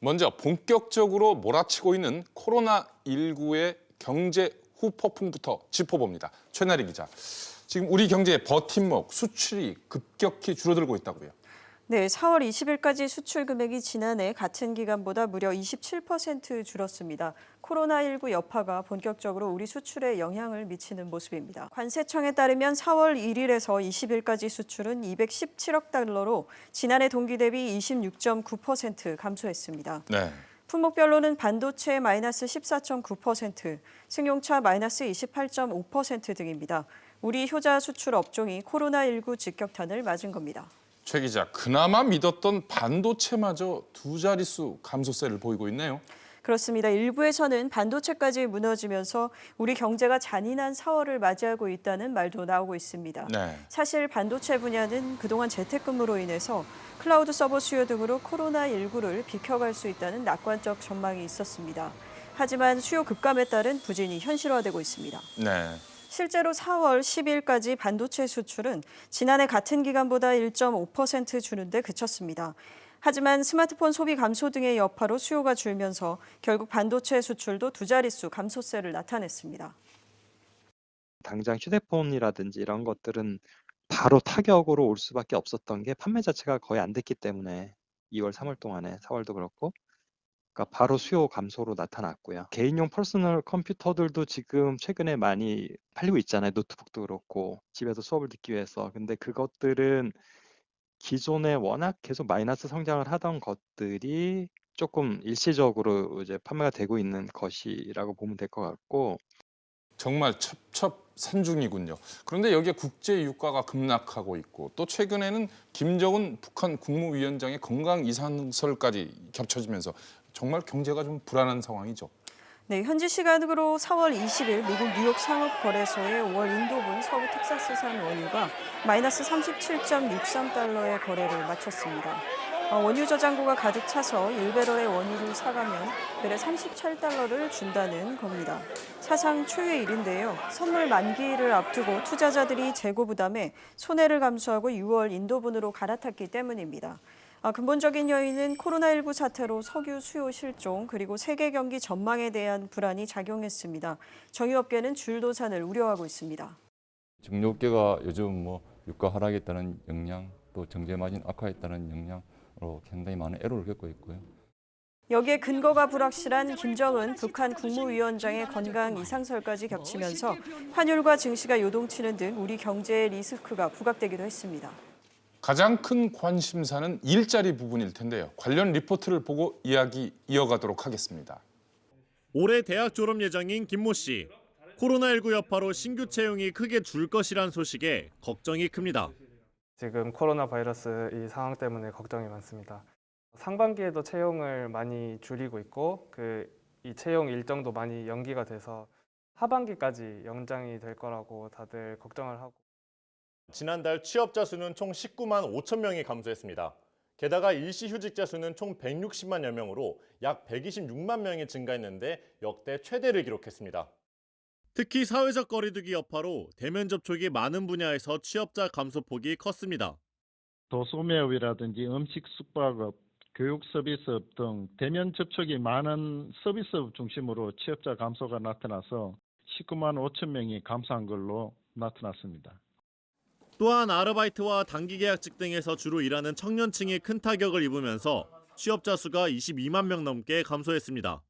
먼저 본격적으로 몰아치고 있는 코로나19의 경제 후폭풍부터 짚어봅니다. 최나리 기자, 지금 우리 경제의 버팀목 수출이 급격히 줄어들고 있다고요. 네, 4월 20일까지 수출 금액이 지난해 같은 기간보다 무려 27% 줄었습니다. 코로나19 여파가 본격적으로 우리 수출에 영향을 미치는 모습입니다. 관세청에 따르면 4월 1일에서 20일까지 수출은 217억 달러로 지난해 동기 대비 26.9% 감소했습니다. 네. 품목별로는 반도체 마이너스 14.9%, 승용차 마이너스 28.5% 등입니다. 우리 효자 수출 업종이 코로나19 직격탄을 맞은 겁니다. 최 기자, 그나마 믿었던 반도체마저 두 자릿수 감소세를 보이고 있네요. 그렇습니다. 일부에서는 반도체까지 무너지면서 우리 경제가 잔인한 4월을 맞이하고 있다는 말도 나오고 있습니다. 네. 사실 반도체 분야는 그동안 재택근무로 인해서 클라우드 서버 수요 등으로 코로나19를 비켜갈 수 있다는 낙관적 전망이 있었습니다. 하지만 수요 급감에 따른 부진이 현실화되고 있습니다. 네. 실제로 4월 10일까지 반도체 수출은 지난해 같은 기간보다 1.5% 주는데 그쳤습니다. 하지만 스마트폰 소비 감소 등의 여파로 수요가 줄면서 결국 반도체 수출도 두 자릿수 감소세를 나타냈습니다. 당장 휴대폰이라든지 이런 것들은 바로 타격으로 올 수밖에 없었던 게 판매 자체가 거의 안 됐기 때문에 2월, 3월 동안에 4월도 그렇고 그러니까 바로 수요 감소로 나타났고요. 개인용 퍼스널 컴퓨터들도 지금 최근에 많이 팔리고 있잖아요. 노트북도 그렇고 집에서 수업을 듣기 위해서. 근데 그것들은 기존에 워낙 계속 마이너스 성장을 하던 것들이 조금 일시적으로 이제 판매가 되고 있는 것이라고 보면 될 것 같고 정말 첩첩산중이군요. 그런데 여기에 국제 유가가 급락하고 있고 또 최근에는 김정은 북한 국무위원장의 건강 이상설까지 겹쳐지면서 정말 경제가 좀 불안한 상황이죠. 네, 현지 시간으로 4월 20일 미국 뉴욕 상업거래소의 5월 인도분 서부 텍사스산 원유가 마이너스 37.63달러의 거래를 마쳤습니다. 원유 저장고가 가득 차서 1배럴의 원유를 사가면 배럴에 37달러를 준다는 겁니다. 사상 초유의 일인데요. 선물 만기를 앞두고 투자자들이 재고 부담에 손해를 감수하고 6월 인도분으로 갈아탔기 때문입니다. 근본적인 요인은 코로나19 사태로 석유 수요 실종 그리고 세계 경기 전망에 대한 불안이 작용했습니다. 정유업계는 줄도산을 우려하고 있습니다. 정유업계가 요즘 유가 하락에 따른 영향, 또 정제 마진 악화에 따른 영향으로 상당히 많은 애로를 겪고 있고요. 여기에 근거가 불확실한 김정은 북한 국무위원장의 건강 이상설까지 겹치면서 환율과 증시가 요동치는 등 우리 경제의 리스크가 부각되기도 했습니다. 가장 큰 관심사는 일자리 부분일 텐데요. 관련 리포트를 보고 이야기 이어가도록 하겠습니다. 올해 대학 졸업 예정인 김모 씨. 코로나19 여파로 신규 채용이 크게 줄 것이란 소식에 걱정이 큽니다. 지금 코로나 바이러스 이 상황 때문에 걱정이 많습니다. 상반기에도 채용을 많이 줄이고 있고 이 채용 일정도 많이 연기가 돼서 하반기까지 연장이 될 거라고 다들 걱정을 하고 지난달 취업자 수는 총 19만 5천 명이 감소했습니다. 게다가 일시휴직자 수는 총 160만여 명으로 약 126만 명이 증가했는데 역대 최대를 기록했습니다. 특히 사회적 거리두기 여파로 대면 접촉이 많은 분야에서 취업자 감소폭이 컸습니다. 도소매업이라든지 음식 숙박업, 교육 서비스업 등 대면 접촉이 많은 서비스업 중심으로 취업자 감소가 나타나서 19만 5천 명이 감소한 걸로 나타났습니다. 또한 아르바이트와 단기계약직 등에서 주로 일하는 청년층이 큰 타격을 입으면서 취업자 수가 22만 명 넘게 감소했습니다.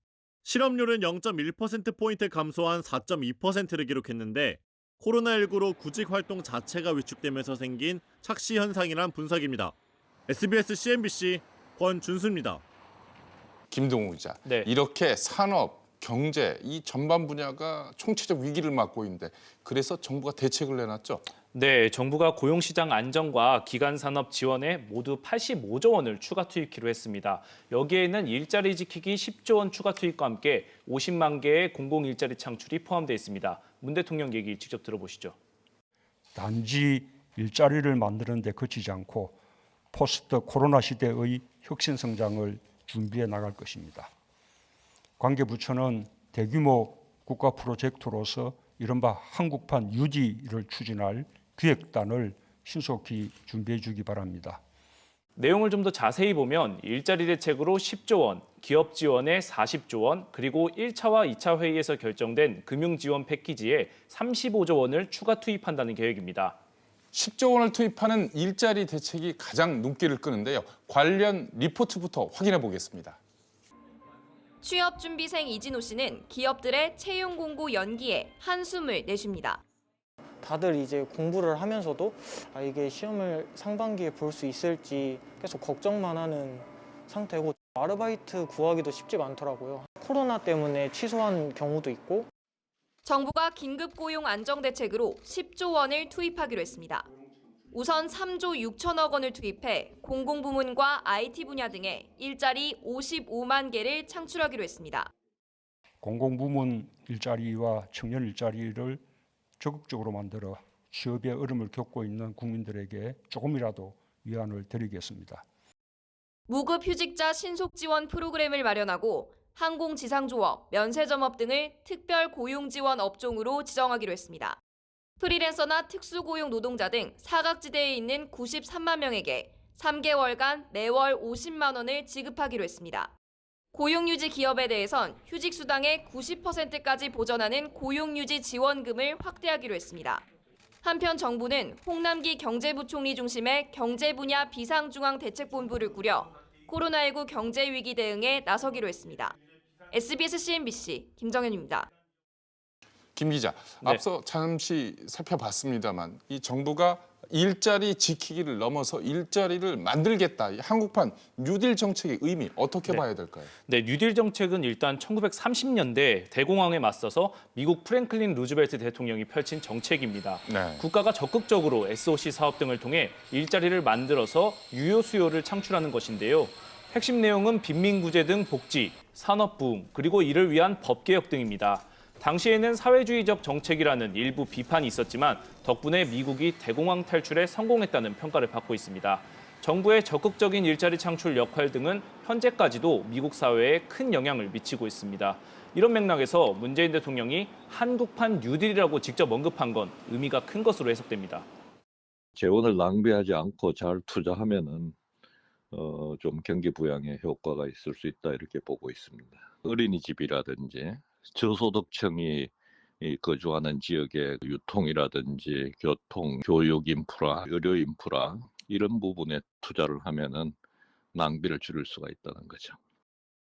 실업률은 0.1%포인트 감소한 4.2%를 기록했는데 코로나19로 구직 활동 자체가 위축되면서 생긴 착시 현상이란 분석입니다. SBS CNBC 권준수입니다. 김동우 기자, 네. 이렇게 산업, 경제 이 전반 분야가 총체적 위기를 맞고 있는데 그래서 정부가 대책을 내놨죠. 네, 정부가 고용시장 안정과 기간산업 지원에 모두 85조 원을 추가 투입키로 했습니다. 여기에는 일자리 지키기 10조 원 추가 투입과 함께 50만 개의 공공일자리 창출이 포함되어 있습니다. 문 대통령 얘기 직접 들어보시죠. 단지 일자리를 만드는 데 그치지 않고 포스트 코로나 시대의 혁신 성장을 준비해 나갈 것입니다. 관계부처는 대규모 국가 프로젝트로서 이른바 한국판 유지를 추진할 기획단을 신속히 준비해 주기 바랍니다. 내용을 좀 더 자세히 보면 일자리 대책으로 10조 원, 기업 지원에 40조 원, 그리고 1차와 2차 회의에서 결정된 금융 지원 패키지에 35조 원을 추가 투입한다는 계획입니다. 10조 원을 투입하는 일자리 대책이 가장 눈길을 끄는데요. 관련 리포트부터 확인해 보겠습니다. 취업준비생 이진호 씨는 기업들의 채용 공고 연기에 한숨을 내쉽니다. 다들 이제 공부를 하면서도 이게 시험을 상반기에 볼 수 있을지 계속 걱정만 하는 상태고 아르바이트 구하기도 쉽지가 않더라고요. 코로나 때문에 취소한 경우도 있고. 정부가 긴급 고용 안정 대책으로 10조 원을 투입하기로 했습니다. 우선 3조 6천억 원을 투입해 공공부문과 IT 분야 등에 일자리 55만 개를 창출하기로 했습니다. 공공부문 일자리와 청년 일자리를 적극적으로 만들어 취업의 어려움을 겪고 있는 국민들에게 조금이라도 위안을 드리겠습니다. 무급 휴직자 신속 지원 프로그램을 마련하고 항공지상조업, 면세점업 등을 특별 고용 지원 업종으로 지정하기로 했습니다. 프리랜서나 특수고용 노동자 등 사각지대에 있는 93만 명에게 3개월간 매월 50만 원을 지급하기로 했습니다. 고용유지 기업에 대해선 휴직수당의 90%까지 보전하는 고용유지 지원금을 확대하기로 했습니다. 한편 정부는 홍남기 경제부총리 중심의 경제분야 비상중앙대책본부를 꾸려 코로나19 경제위기 대응에 나서기로 했습니다. SBS CNBC 김정현입니다. 김 기자, 앞서 잠시 살펴봤습니다만 이 정부가 일자리 지키기를 넘어서 일자리를 만들겠다. 한국판 뉴딜 정책의 의미 어떻게 봐야 될까요? 네, 뉴딜 정책은 일단 1930년대 대공황에 맞서서 미국 프랭클린 루즈벨트 대통령이 펼친 정책입니다. 네. 국가가 적극적으로 SOC 사업 등을 통해 일자리를 만들어서 유효 수요를 창출하는 것인데요. 핵심 내용은 빈민구제 등 복지, 산업 부흥, 그리고 이를 위한 법 개혁 등입니다. 당시에는 사회주의적 정책이라는 일부 비판이 있었지만 덕분에 미국이 대공황 탈출에 성공했다는 평가를 받고 있습니다. 정부의 적극적인 일자리 창출 역할 등은 현재까지도 미국 사회에 큰 영향을 미치고 있습니다. 이런 맥락에서 문재인 대통령이 한국판 뉴딜이라고 직접 언급한 건 의미가 큰 것으로 해석됩니다. 재원을 낭비하지 않고 잘 투자하면은 좀 경기 부양에 효과가 있을 수 있다 이렇게 보고 있습니다. 어린이집이라든지 저소득층이 거주하는 지역의 유통이라든지 교통, 교육 인프라, 의료 인프라 이런 부분에 투자를 하면은 낭비를 줄일 수가 있다는 거죠.